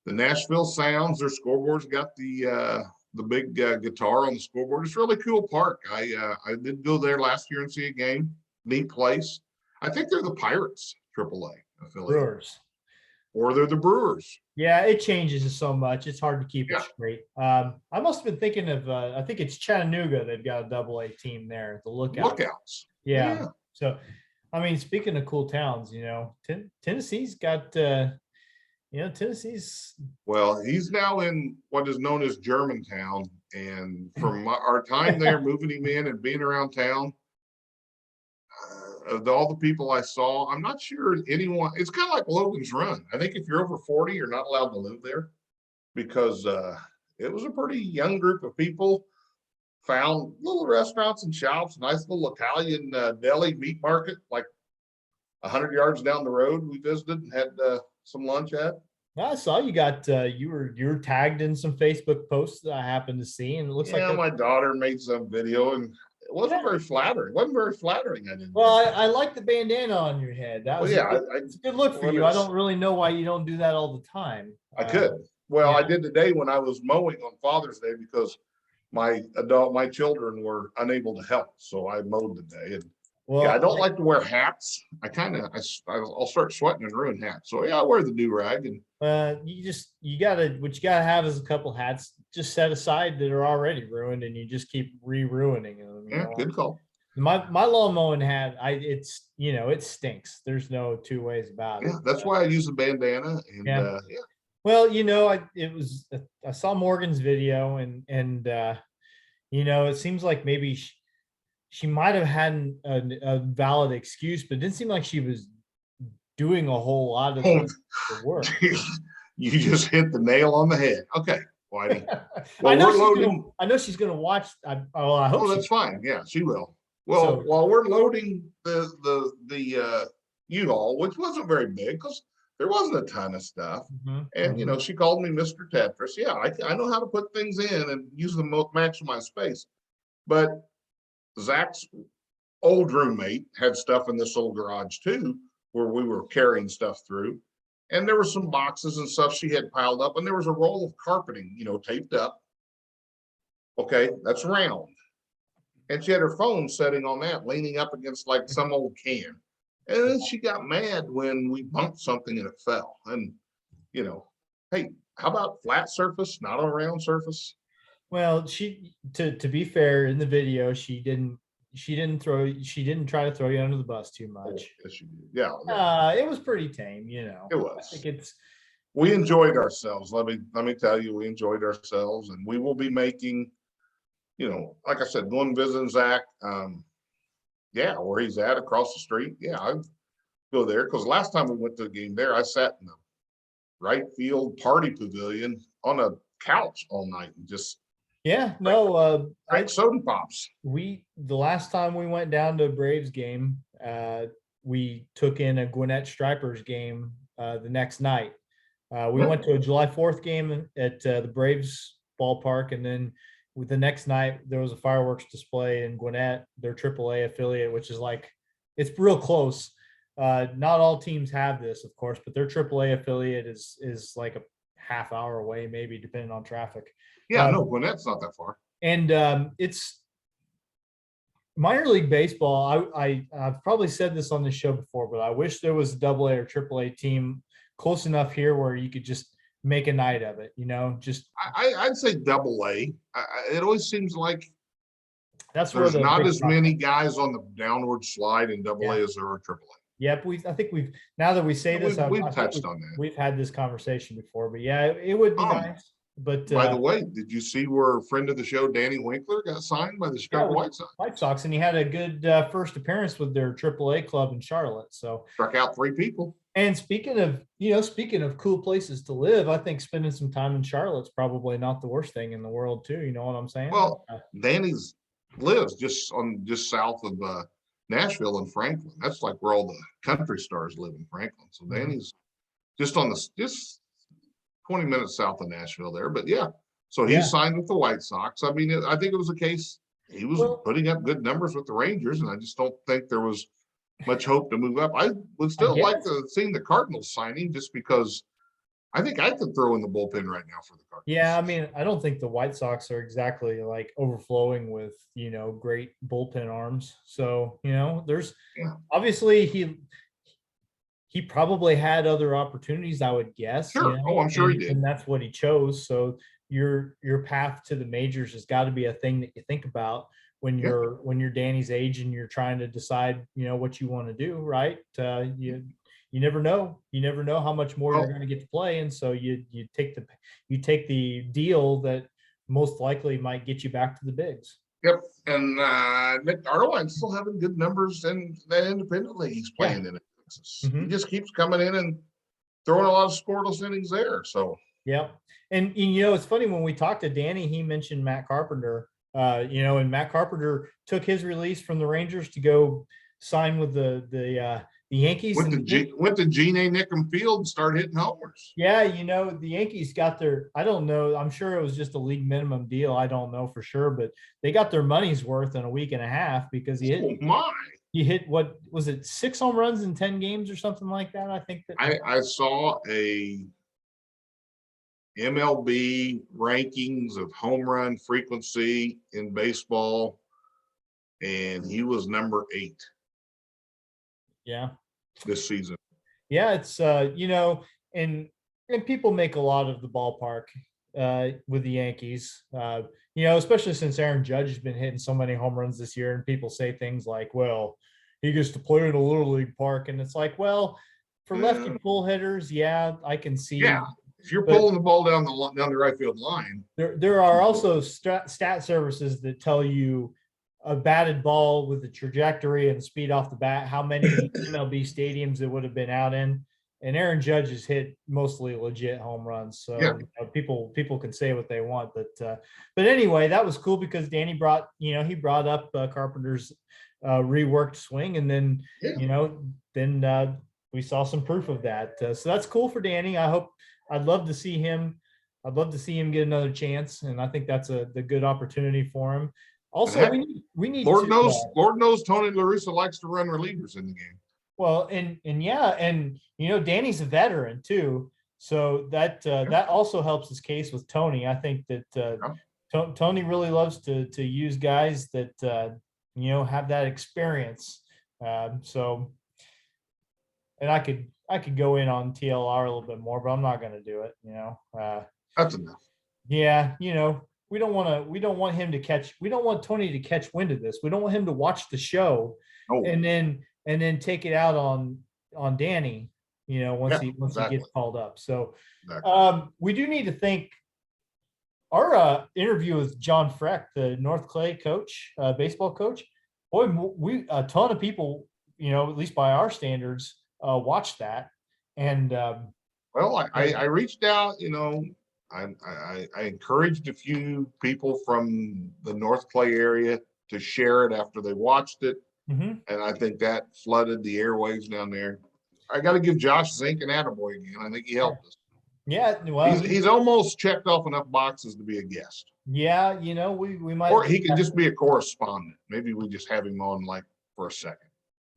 The Nashville Sounds, their scoreboard's got the big guitar on the scoreboard. It's a really cool park. I did go there last year and see a game. Neat place. I think they're the Pirates AAA affiliate. Brewers. Or they're the Brewers. Yeah, it changes so much. It's hard to keep it straight. I must have been thinking of, I think it's Chattanooga. They've got a AA team there, the Lookouts. Yeah. So, speaking of cool towns, Tennessee's got, Tennessee's. Well, he's now in what is known as Germantown. And from our time there, moving him in and being around town, of all the people I saw, I'm not sure anyone, it's kind of like Logan's Run. I think if you're over 40, you're not allowed to live there, because it was a pretty young group of people, found little restaurants and shops, nice little Italian deli meat market, like 100 yards down the road we visited and had some lunch at. I saw you got you were tagged in some Facebook posts that I happened to see, and it looks like my daughter made some video, and it wasn't very flattering. It wasn't very flattering. I didn't. Well, I like the bandana on your head. That was it's a good look for you. I don't really know why you don't do that all the time. I could. Well, Yeah. I did today when I was mowing on Father's Day because my children were unable to help. So I mowed today. And Well, yeah, I don't like to wear hats. I'll start sweating and ruin hats. So yeah, I wear the do-rag and you gotta have is a couple hats just set aside that are already ruined, and you just keep ruining them. yeah, good call. My lawn mowing hat, it stinks. There's no two ways about it. Yeah, that's why I use a bandana and Yeah. yeah. Well, I saw Morgan's video and it seems like maybe she might have had a valid excuse, but it didn't seem like she was doing a whole lot of the work. You just hit the nail on the head. Okay, Whitey. I know she's gonna watch. I hope. Oh, that's fine. Yeah, she will. Well, while we're loading the U-Haul, which wasn't very big because there wasn't a ton of stuff, and she called me Mr. Tetris. Yeah, I know how to put things in and use them to maximize space. But Zach's old roommate had stuff in this little garage too, where we were carrying stuff through. And there were some boxes and stuff she had piled up, and there was a roll of carpeting, taped up. Okay, that's round. And she had her phone setting on that, leaning up against like some old can. And then she got mad when we bumped something and it fell. And, hey, how about flat surface, not a round surface? Well, to be fair, in the video, she didn't try to throw you under the bus too much. Oh, yes, she did. Yeah. It was pretty tame, It was. I think we enjoyed ourselves. Let me tell you, we enjoyed ourselves, and we will be making, like I said, going visiting Zach. Where he's at across the street. Yeah, I'd go there because last time we went to the game there, I sat in the right field party pavilion on a couch all night and just drank soda pops. The last time we went down to a Braves game, we took in a Gwinnett Stripers game the next night. We went to a July 4th game at the Braves ballpark, and then the next night there was a fireworks display in Gwinnett, their AAA affiliate, which is it's real close. Not all teams have this, of course, but their AAA affiliate is like a half hour away, maybe, depending on traffic. Yeah, no, Gwinnett's not that far. And it's minor league baseball. I've probably said this on the show before, but I wish there was a AA or AAA team close enough here where you could just make a night of it. I'd say AA. It always seems like that's there's not as many guys on the downward slide in AA as there are AAA. Yep, I think now that we say this, we've touched on that. We've had this conversation before, but yeah, it would be nice. But by the way, did you see where a friend of the show, Danny Winkler, got signed by the Chicago White Sox? And he had a good first appearance with their AAA club in Charlotte. So struck out 3 people. And speaking of cool places to live, I think spending some time in Charlotte's probably not the worst thing in the world too. You know what I'm saying? Well, Danny's lives just south of Nashville and Franklin. That's like where all the country stars live in Franklin. So Danny's just 20 minutes south of Nashville there. But yeah, so he signed with the White Sox. I mean, I think it was a case he was putting up good numbers with the Rangers, and I just don't think there was much hope to move up. I would still like to see the Cardinals signing, just because I think I could throw in the bullpen right now for the Cardinals. Yeah, I mean, I don't think the White Sox are exactly like overflowing with, great bullpen arms. So, there's obviously he probably had other opportunities, I would guess. Sure. I'm sure he did. And that's what he chose. So your path to the majors has got to be a thing that you think about when you're Danny's age and you're trying to decide, what you want to do, right? You never know. You never know how much more you're going to get to play. And so you take the deal that most likely might get you back to the bigs. Yep. And Nick Ardowine's still having good numbers in that independent league he's playing in it. He just keeps coming in and throwing a lot of scoreless innings there. So and it's funny, when we talked to Danny, he mentioned Matt Carpenter. And Matt Carpenter took his release from the Rangers to go sign with the Yankees. Went to Gene A. Nickham Field and started hitting homers. Yeah, the Yankees got their, I don't know, I'm sure it was just a league minimum deal. I don't know for sure, but they got their money's worth in a week and a half because he hit, what was it, 6 home runs in 10 games or something like that? I think that I saw MLB rankings of home run frequency in baseball, and he was number 8 Yeah. this season. Yeah, it's and people make a lot of the ballpark with the Yankees. Especially since Aaron Judge has been hitting so many home runs this year, and people say things like, well, he gets to play in a little league park. And it's like, well, for lefty pull hitters, yeah, I can see. Yeah. If you're pulling the ball down the right field line. There are also stat services that tell you a batted ball with the trajectory and the speed off the bat, how many MLB stadiums it would have been out in. And Aaron Judge has hit mostly legit home runs. So Yeah. People can say what they want, but anyway, that was cool because Danny brought up Carpenter's reworked swing, and then we saw some proof of that. So that's cool for Danny. I'd love to see him get another chance, and I think that's the good opportunity for him. Also, Heck, we need Lord knows Tony La Russa likes to run relievers in the game. Well, and Danny's a veteran too, so that also helps his case with Tony. I think that Tony really loves to use guys that have that experience. So, and I could go in on TLR a little bit more, but I'm not going to do it. That's enough. Yeah, we don't want Tony to catch wind of this. We don't want him to watch the show and then take it out on Danny, once he gets called up. So we do need to thank our interview with John Freck, the North Clay coach, baseball coach. Boy, a ton of people, at least by our standards, watched that. And well, I reached out, I encouraged a few people from the North Clay area to share it after they watched it. Mm-hmm. And I think that flooded the airwaves down there. I got to give Josh Zink an attaboy again. I think he helped us. Yeah, well, he's almost checked off enough boxes to be a guest. Yeah, we might. Or he could just be a correspondent. Maybe we just have him on for a second.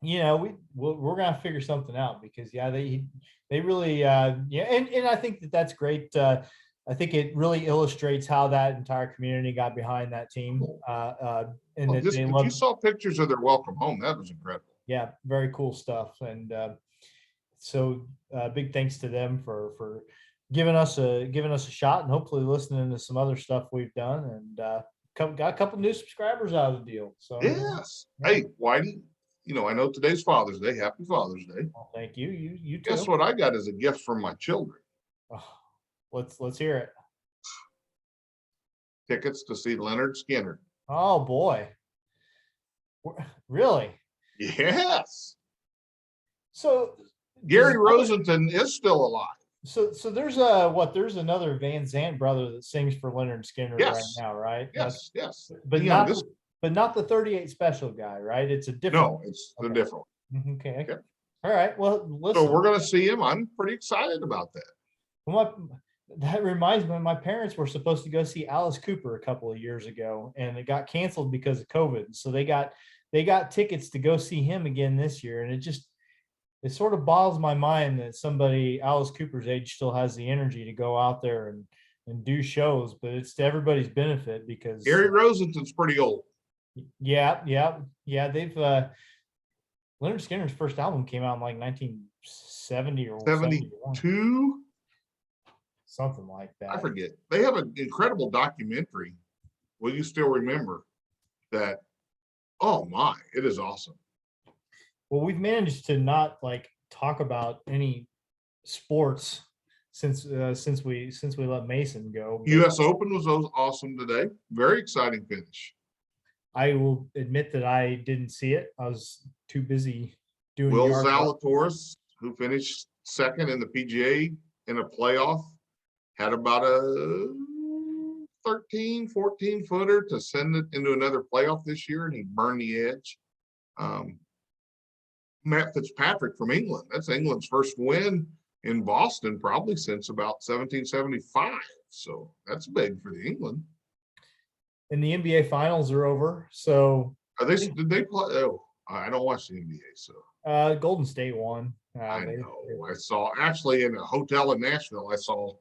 We're gonna figure something out because they really and I think that's great. I think it really illustrates how that entire community got behind that team. If you saw pictures of their welcome home, that was incredible. Yeah, very cool stuff. And so big thanks to them for giving us a shot and hopefully listening to some other stuff we've done, and got a couple new subscribers out of the deal. So yes. Hey, Whitey, I know today's Father's Day. Happy Father's Day. Well, thank you. You too. Guess what I got as a gift from my children? Oh, let's hear it. Tickets to see Leonard Skinner. Oh boy. Really? Yes. So Gary Rosenthal is still alive. So there's another Van Zandt brother that sings for Leonard Skinner right now, right? Yes. But not the 38 special guy, right? It's a different. No, it's the different. Okay. All right. Well, listen. So we're going to see him. I'm pretty excited about that. Well, that reminds me, my parents were supposed to go see Alice Cooper a couple of years ago, and it got canceled because of COVID. So they got tickets to go see him again this year, and it sort of boggles my mind that somebody Alice Cooper's age still has the energy to go out there and do shows, but it's to everybody's benefit because Gary Rosenthal's pretty old. Yeah. They've Leonard Skinner's first album came out in like 1970 or 72. Something like that. I forget. They have an incredible documentary. Will you still remember that? Oh my, it is awesome. Well, we've managed to not talk about any sports since we let Mason go. U.S. Open was awesome today. Very exciting finish. I will admit that I didn't see it. I was too busy doing. Will Zalatoris, who finished second in the PGA in a playoff, had about a 13, 14 footer to send it into another playoff this year, and he burned the edge. Matt Fitzpatrick from England. That's England's first win in Boston probably since about 1775. So that's big for the England. And the NBA finals are over. So Did they play? Oh, I don't watch the NBA. So Golden State won. I know. I saw actually in a hotel in Nashville. I saw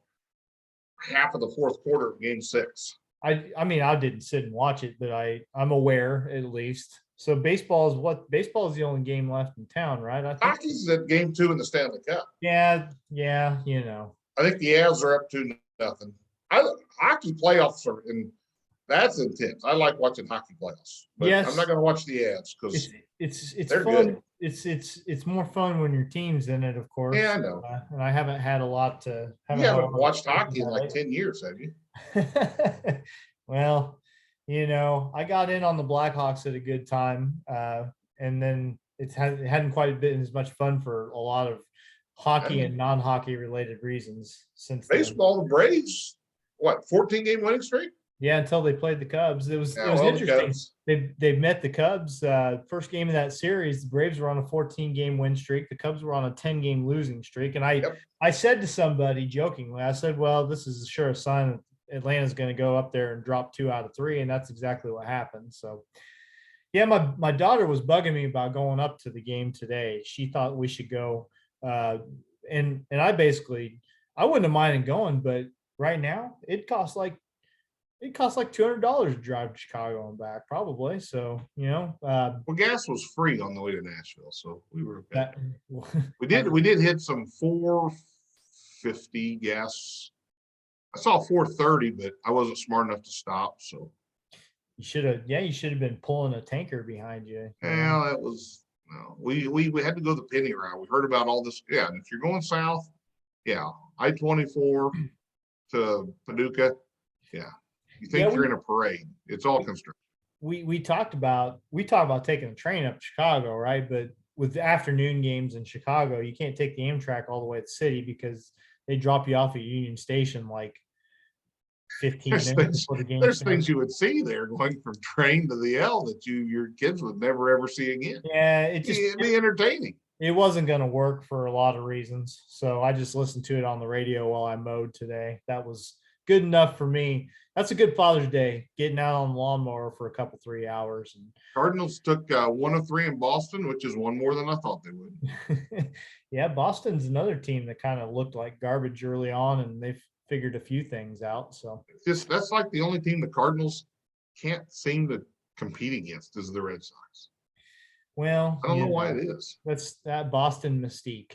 half of the fourth quarter of game 6. I mean, I didn't sit and watch it, but I'm aware at least. So baseball is the only game left in town, right? I think. Hockey's at game 2 in the Stanley Cup. Yeah, I think the Avs are up 2-0. Hockey playoffs are that's intense. I like watching hockey playoffs, but yes, I'm not going to watch the Avs because it's they're fun. good. It's more fun when your team's in it, of course. Yeah, I know. And I haven't had a lot to. You haven't watched hockey in like 10 years, have you? Well, I got in on the Blackhawks at a good time, and then it hadn't quite been as much fun for a lot of hockey and non-hockey related reasons since baseball. The Braves, 14-game winning streak? Yeah, until they played the Cubs. It was interesting. They met the Cubs. First game of that series, the Braves were on a 14-game win streak. The Cubs were on a 10-game losing streak. And I said to somebody jokingly, I said, well, this is sure a sign that Atlanta's going to go up there and drop 2 out of 3. And that's exactly what happened. So, yeah, my daughter was bugging me about going up to the game today. She thought we should go. And I wouldn't have minded going, but right now it costs like $200 to drive to Chicago and back, probably. So, well, gas was free on the way to Nashville, so we were okay. We did hit some 450 gas. I saw 430, but I wasn't smart enough to stop. So you should have been pulling a tanker behind you. Yeah, that was no. We had to go the penny route. We heard about all this. Yeah, and if you're going south, I-24 to Paducah, you think you're in a parade. It's all construction. We talked about taking a train up to Chicago, right? But with the afternoon games in Chicago, you can't take the Amtrak all the way to the city because they drop you off at Union Station like 15 minutes before the game. There's things you would see there going from train to the L that your kids would never ever see again. Yeah, it'd be entertaining. It wasn't going to work for a lot of reasons, so I just listened to it on the radio while I mowed today. That was good enough for me. That's a good Father's Day, getting out on the lawnmower for a couple 3 hours. And Cardinals took 1 of 3 in Boston, which is one more than I thought they would. Yeah, Boston's another team that kind of looked like garbage early on, and they've figured a few things out. So that's like the only team the Cardinals can't seem to compete against is the Red Sox. Well, I don't know why it is. That's that Boston mystique,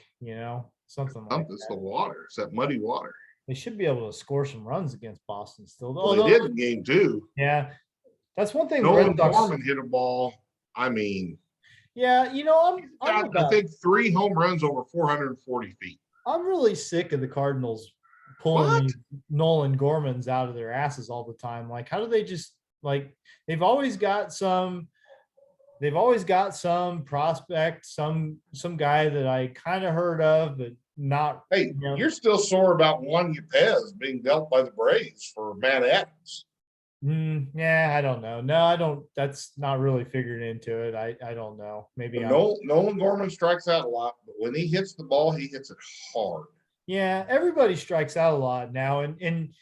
something like It's the water. It's that muddy water. They should be able to score some runs against Boston still. Well, they did in game 2. Yeah, that's one thing. Nolan Gorman hit a ball. I mean, yeah, I think 3 home runs over 440 feet. I'm really sick of the Cardinals pulling these Nolan Gormans out of their asses all the time. Like, how do they just they've always got some prospect, some guy that I kind of heard of, but not. Hey, you're still sore about Juan Yepez being dealt by the Braves for Matt Adams. Yeah, I don't know. No, I don't. That's not really figured into it. I don't know. Maybe Nolan Gorman strikes out a lot, but when he hits the ball, he hits it hard. Yeah, everybody strikes out a lot now, and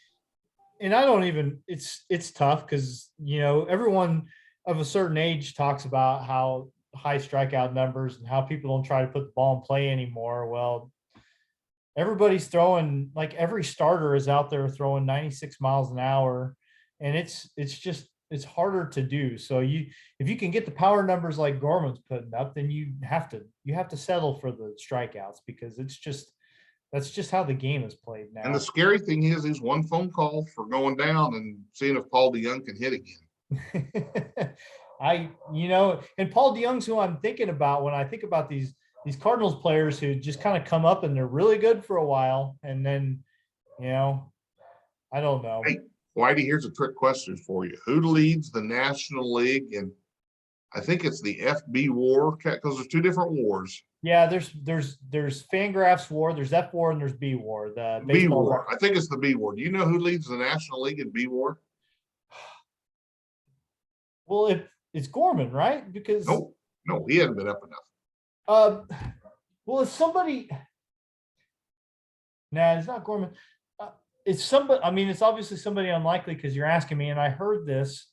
I don't even. It's tough because everyone of a certain age talks about how high strikeout numbers and how people don't try to put the ball in play anymore. Well, everybody's throwing, every starter is out there throwing 96 miles an hour, and it's harder to do. So if you can get the power numbers like Gorman's putting up, then you have to settle for the strikeouts because that's just how the game is played now. And the scary thing is he's one phone call for going down and seeing if Paul DeYoung can hit again. And Paul DeYoung's who I'm thinking about when I think about these Cardinals players who just kind of come up and they're really good for a while. And then, I don't know. Hey, Whitey, here's a trick question for you. Who leads the National League? And I think it's the FB WAR, because there's 2 different wars. Yeah, there's Fangraphs WAR, there's F WAR, and there's B WAR. The B WAR. I think it's the B WAR. Do you know who leads the National League in B WAR? Well, it's Gorman, right? Because no, he hasn't been up enough. Well, it's somebody. Nah, it's not Gorman. It's somebody. I mean, it's obviously somebody unlikely because you're asking me, and I heard this,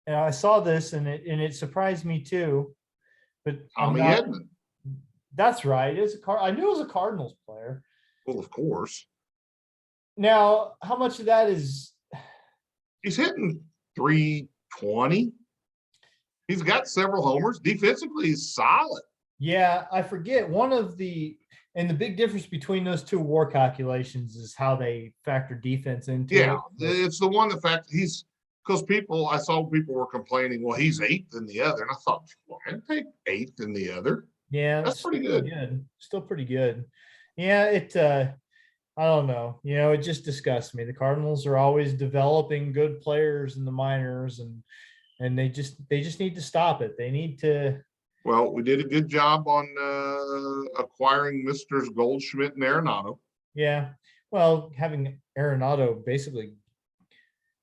and I saw this, and it surprised me too. But Tommy Edman. That's right. I knew it was a Cardinals player. Well, of course. Now, how much of that is? He's hitting 320. He's got several homers. Defensively, he's solid. Yeah, I forget and the big difference between those two WAR calculations is how they factor defense into it. It's the one because I saw people were complaining, well, he's 8th in the other. And I thought, well, I'd take 8th in the other. Yeah, that's pretty good. Still pretty good. Yeah, I don't know. It just disgusts me. The Cardinals are always developing good players in the minors, and they just need to stop it. They need to. Well, we did a good job on acquiring Mr. Goldschmidt and Arenado. Yeah. Well, having Arenado basically,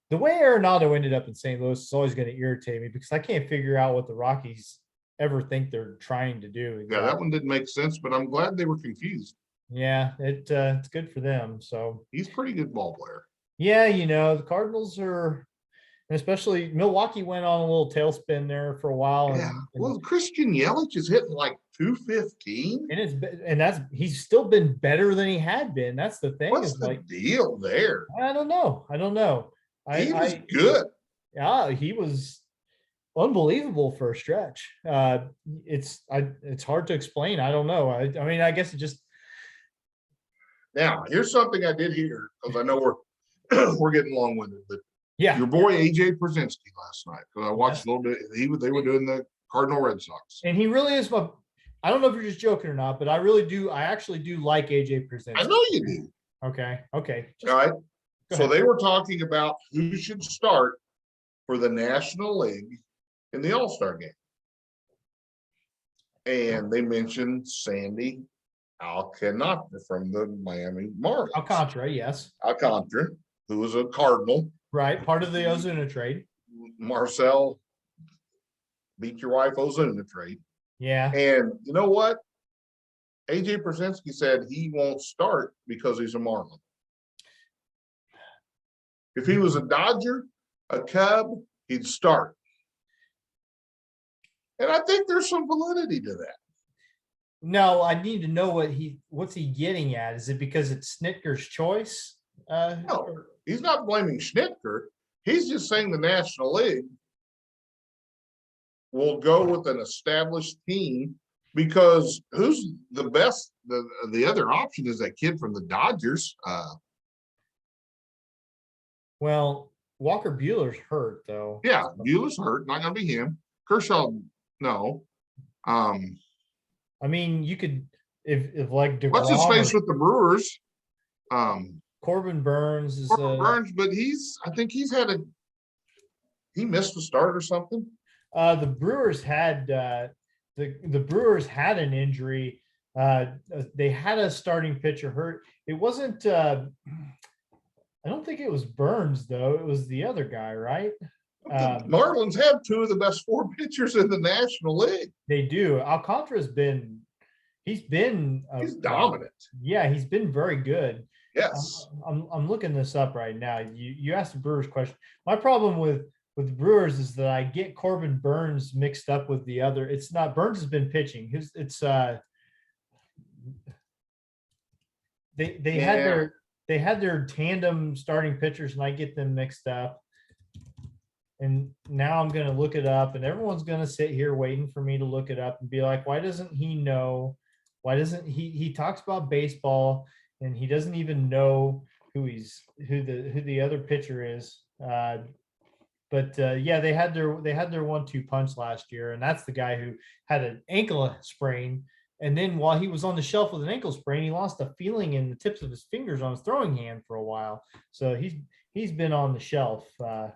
the way Arenado ended up in St. Louis is always going to irritate me because I can't figure out what the Rockies ever think they're trying to do. Exactly. Yeah, that one didn't make sense, but I'm glad they were confused. Yeah, it's good for them. So he's a pretty good ball player. Yeah, the Cardinals are. And especially Milwaukee went on a little tailspin there for a while. Yeah. Well, Christian Yelich is hitting like 215. And he's still been better than he had been. That's the thing. What's the deal there? I don't know. He was good. Yeah, he was unbelievable for a stretch. It's hard to explain. I don't know. I mean, I guess it just. Now, here's something I did hear, because I know we're getting long-winded, but yeah, your boy AJ Przinsky last night, because I watched a little bit. They were doing the Cardinal Red Sox, and he really is. I don't know if you're just joking or not, but I really do. I actually do like AJ Przinsky. I know you do. Okay. All right. So they were talking about who should start for the National League in the All-Star game, and they mentioned Sandy Alcantara from the Miami Marlins. Alcantara, yes. Alcantara, who was a Cardinal. Right, part of the Ozuna trade. Marcel beat your wife Ozuna trade. Yeah. And you know what? AJ Przinsky said he won't start because he's a Marlin. If he was a Dodger, a Cub, he'd start. And I think there's some validity to that. No, I need to know what's he getting at? Is it because it's Snitker's choice? No, he's not blaming Schnitker. He's just saying the National League will go with an established team because who's the best? The other option is that kid from the Dodgers. Well, Walker Buehler's hurt though. Yeah, Buehler's hurt. Not going to be him. Kershaw, no. I mean, you could if like DeGrom what's his face with the Brewers? Corbin Burns is Burns, but I think he missed a start or something. The Brewers had the Brewers had an injury. They had a starting pitcher hurt. It wasn't I don't think it was Burns though. It was the other guy, right? The Marlins have two of the best 4 pitchers in the National League. They do. Alcantara's been he's dominant. Yeah, he's been very good. Yes. I'm looking this up right now. You asked the Brewers question. My problem with the Brewers is that I get Corbin Burns mixed up with the other. It's not Burns has been pitching. They had their tandem starting pitchers and I get them mixed up. And now I'm going to look it up and everyone's going to sit here waiting for me to look it up and be like, why doesn't he know? Why doesn't he talks about baseball and he doesn't even know who the other pitcher is. But they had their 1-2 punch last year. And that's the guy who had an ankle sprain. And then while he was on the shelf with an ankle sprain, he lost a feeling in the tips of his fingers on his throwing hand for a while. So he's been on the shelf. Right.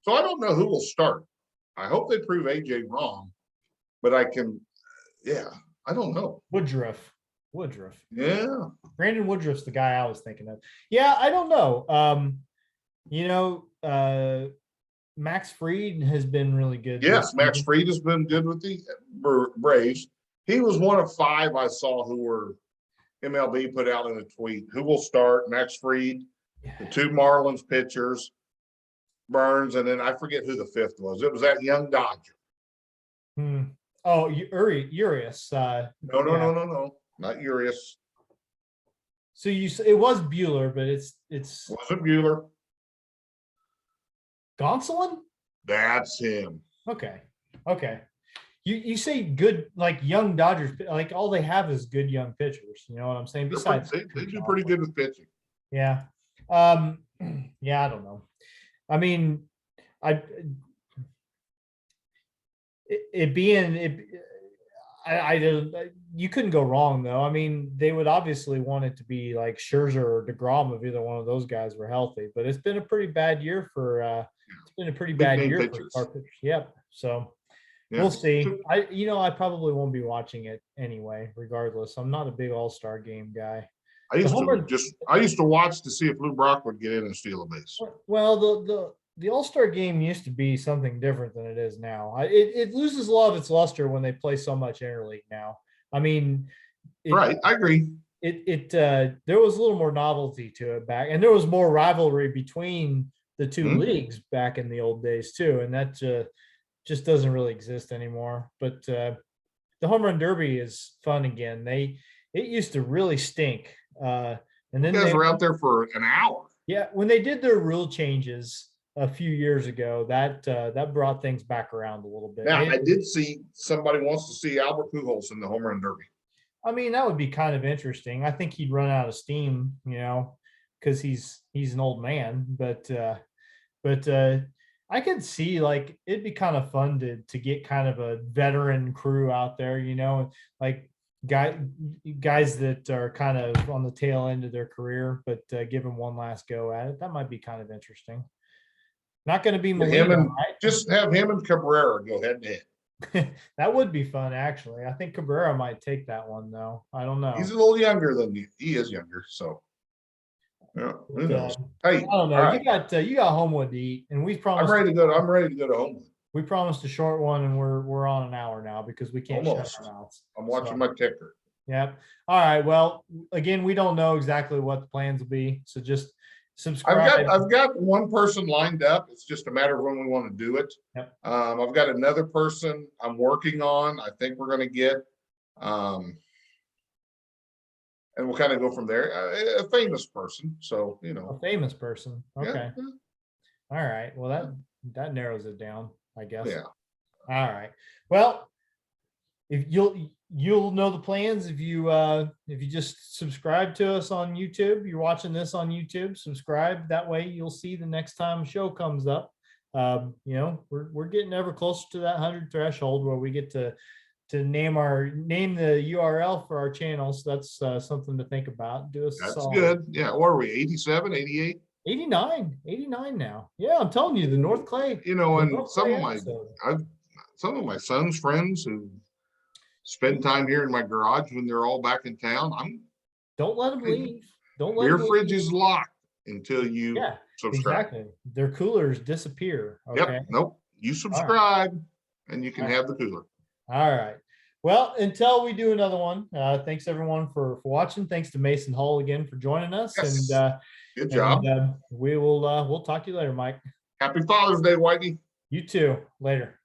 So I don't know who will start. I hope they prove AJ wrong, but I don't know. Woodruff. Yeah. Brandon Woodruff's the guy I was thinking of. Yeah, I don't know. Max Fried has been really good. Yes, Max Fried has been good with the Braves. He was one of 5 I saw who were MLB put out in a tweet. Who will start? Max Fried, the 2 Marlins pitchers, Burns, and then I forget who the 5th was. It was that young Dodger. Oh, Urias. No, not Urias. So it was Bueller, but it's Wasn't Bueller. Gonsolin? That's him. Okay. You say good, like young Dodgers, like all they have is good young pitchers. You know what I'm saying? Besides, They do pretty good with pitching. yeah. Yeah, I don't know. I mean, you couldn't go wrong though. I mean, they would obviously want it to be like Scherzer or DeGrom if either one of those guys were healthy, but it's been a pretty bad year for star pitchers. Yep. So we'll see. I probably won't be watching it anyway, regardless. I'm not a big all-star game guy. I used to watch to see if Lou Brock would get in and steal a base. Well, the all-star game used to be something different than it is now. It loses a lot of its luster when they play so much interleague now. I mean, right. I agree. There was a little more novelty to it back, and there was more rivalry between the two leagues back in the old days too, and that just doesn't really exist anymore. But the home run derby is fun again. It used to really stink, and then you guys were out there for an hour. Yeah, when they did their rule changes a few years ago, that brought things back around a little bit. Now, I did see somebody wants to see Albert Pujols in the home run derby. I mean, that would be kind of interesting. I think he'd run out of steam, because he's an old man. But I could see like it'd be kind of fun to get kind of a veteran crew out there, like guys that are kind of on the tail end of their career, but give them one last go at it. That might be kind of interesting. Not going to be Molina, right? Just have him and Cabrera go head to head. That would be fun, actually. I think Cabrera might take that one, though. I don't know. He's a little younger than you. He is younger, so yeah, who knows? Hey, I don't know. Right. You got Homewood to eat, and we promised. I'm ready to go to Homewood. We promised a short one, and we're on an hour now because we can't shut our mouths. I'm watching my ticker. Yep. All right. Well, again, we don't know exactly what the plans will be, so just subscribe. I've got one person lined up. It's just a matter of when we want to do it. Yep. I've got another person I'm working on. I think we're going to get, and we'll kind of go from there. A famous person, so a famous person. Okay. Yeah. All right. Well, that narrows it down, I guess. Yeah. All right. Well, if you'll know the plans if you just subscribe to us on YouTube. You're watching this on YouTube, subscribe. That way you'll see the next time a show comes up. We're getting ever closer to that 100 threshold where we get to name the URL for our channel. So that's something to think about. That's good. Yeah. What are we, 87, 88? 89 now. Yeah, I'm telling you, the North Clay. And some of my son's friends who spend time here in my garage when they're all back in town. Don't let them leave. Don't let your fridge is locked until you subscribe. Exactly. Their coolers disappear. Okay. Yep. Nope. You subscribe and you can have the cooler. All right. Well, until we do another one, thanks everyone for watching. Thanks to Mason Hull again for joining us. Yes. And good job. We'll talk to you later, Mike. Happy Father's Day, Whitey. You too. Later.